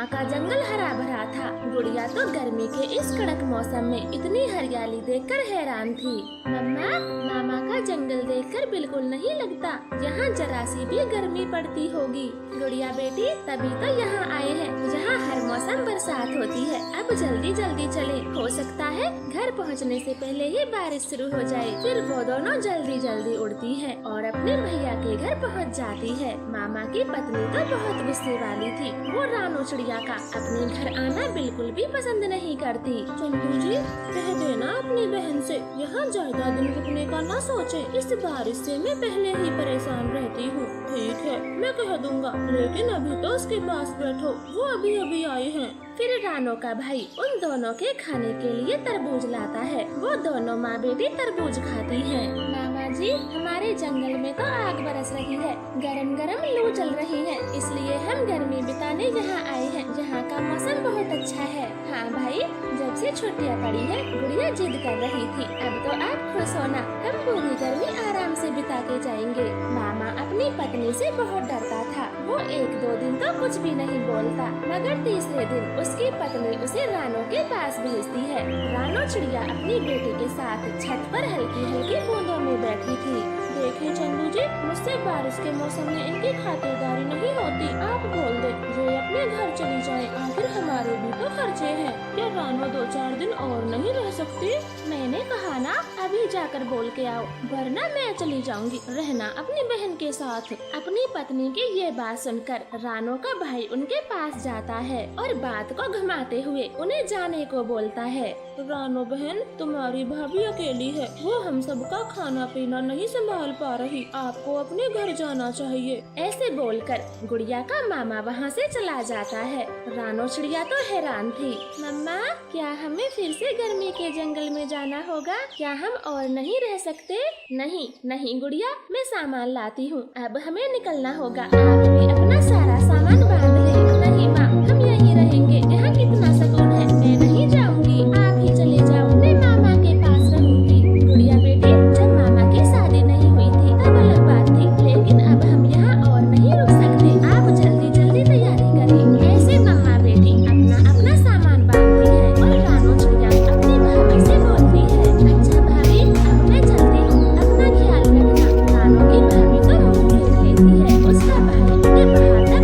वहाँ का जंगल हरा भरा था। गुड़िया तो गर्मी के इस कड़क मौसम में इतनी हरियाली देखकर हैरान थी। मम्मा, मामा का जंगल देखकर बिल्कुल नहीं लगता यहाँ जरा सी भी गर्मी पड़ती होगी। गुड़िया बेटी, तभी तो यहाँ आए हैं जहाँ हर मौसम बरसात होती है। अब जल्दी जल्दी चले, हो सकता है घर पहुँचने से पहले ही बारिश शुरू हो जाए। फिर वो दोनों जल्दी जल्दी उड़ती है और अपने भैया के घर पहुँच जाती है। मामा की पत्नी तो बहुत गुस्से वाली थी। वो रानो चिड़िया का अपने घर आना बिल्कुल भी पसंद नहीं करती। चंदू जी, कह देना अपनी बहन से यहाँ ज्यादा दिन रुकने का ना सोचे। इस बारिश से मैं पहले ही परेशान रहती हूँ। ठीक है, मैं कह दूंगा, लेकिन अभी तो उसके पास बैठो, वो अभी अभी आए हैं। फिर रानो का भाई उन दोनों के खाने के लिए तरबूज लाता है। वो दोनों माँ बेटी तरबूज खाती हैं। मामा जी, हमारे जंगल में तो आग बरस रही है, गरम गरम लू चल रही है, इसलिए हम गर्मी बिताने यहाँ आए हैं, जहाँ का मौसम बहुत अच्छा है। हाँ भाई, जब से छुट्टियाँ पड़ी है, गुड़िया जिद कर रही थी। अब तो आप खुश होना, हम पूरी गर्मी आराम से बिता के जाएंगे। मामा अपनी पत्नी से बहुत डरता था। वो 1-2 दिन तो कुछ भी नहीं बोलता, मगर तीसरे दिन उसकी पत्नी उसे रानो के पास भेजती है। रानो चिड़िया अपनी बेटी के साथ छत पर हल्की हल्की बूंदों में बैठी थी। देखिए चंदू जी, मुझसे बारिश के मौसम में इनकी खातिरदारी नहीं होती। आप बोल दे ये अपने घर चली जाए, आखिर हमारे भी तो खर्चे हैं। क्या रानो 2-4 दिन और नहीं रह सकती? मैंने कहा ना, अभी जाकर बोल के आओ, वरना मैं चली जाऊंगी। रहना अपनी बहन के साथ। अपनी पत्नी की ये बात सुनकर रानो का भाई उनके पास जाता है और बात को घुमाते हुए उन्हें जाने को बोलता है। रानो बहन, तुम्हारी भाभी अकेली है, वो हम सबका खाना पीना नहीं संभाल पा रही, आपको अपने घर जाना चाहिए। ऐसे बोलकर गुड़िया का मामा वहाँ से चला जाता है। रानो चिड़िया तो हैरान थी। मम्मा, क्या हमें फिर से गर्मी के जंगल में जाना होगा? क्या हम और नहीं रह सकते? नहीं नहीं गुड़िया, मैं सामान लाती हूँ, अब हमें निकलना होगा। आप भी अपना सारा सामान बांध ले। नहीं माँ, हम यहीं रहेंगे, यहाँ कितना सुकून है। मैं नहीं जाऊँगी, आप ही चले जाओ, मैं मामा के पास रहूँगी। गुड़िया बेटी, जब मामा की शादी नहीं हुई थी तब अलग बात थी, लेकिन अब हम यहाँ और नहीं रुक सकते। आप जल्दी जल्दी तैयारी करें। ऐसे मम्मा बेटी अपना अपना सामान बांधती है और रानो चिड़िया अपनी भाभी से बोलती है, अच्छा भाभी, अब मैं चलती हूँ, अपना ख्याल रखना। रानो की भाभी तो मुँह फेर लेती है। उसका भाई उन्हें बाहर तक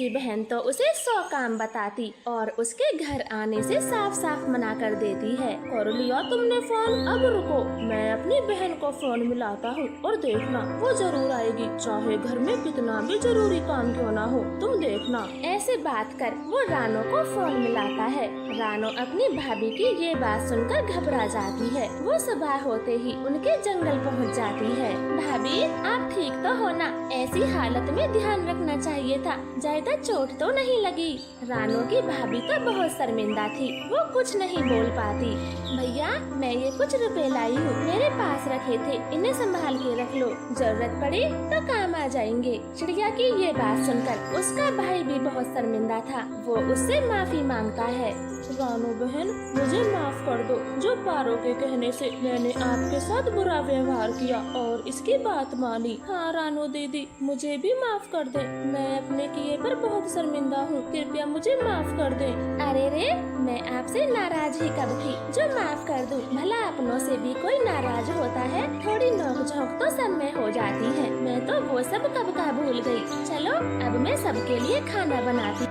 उसकी बहन तो उसे 100 काम बताती और उसके घर आने से साफ साफ मना कर देती है। कर लिया तुमने फोन, अब रुको, मैं अपनी बहन को फोन मिलाता हूँ और देखना वो जरूर आएगी, चाहे घर में कितना भी जरूरी काम क्यों ना हो, तुम देखना। ऐसे बात कर वो रानो को फोन मिलाता है। रानो अपनी भाभी की ये बात सुनकर घबरा जाती है। वो सुबह होते ही उनके जंगल पहुंच जाती है। भाभी आप ठीक तो हो ना? ऐसी हालत में ध्यान रखना चाहिए था, ज्यादा चोट तो नहीं लगी? रानो की भाभी तो बहुत शर्मिंदा थी, वो कुछ नहीं बोल पाती। भैया मैं ये कुछ रुपए लाई हूँ, मेरे पास रखे थे, इन्हें संभाल के रख लो, जरूरत पड़े तो काम आ जाएंगे। चिड़िया की ये बात सुनकर उसका भाई भी बहुत शर्मिंदा था। वो उससे माफी मांगता है। रानो बहन मुझे माफ कर दो, जो पारो के कहने से मैंने आपके साथ बुरा व्यवहार किया और इसकी बात मानी। हाँ रानो दीदी मुझे भी माफ कर दे, मैं अपने किए पर बहुत शर्मिंदा हूँ, कृपया मुझे माफ कर दे। अरे रे मैं आपसे नाराज ही कब थी जो माफ कर दूं? भला अपनों से भी कोई नाराज होता है? थोड़ी नोक झोंक तो सब में हो जाती है, मैं तो वो सब कब का भूल गई। चलो अब मैं सबके लिए खाना बनाती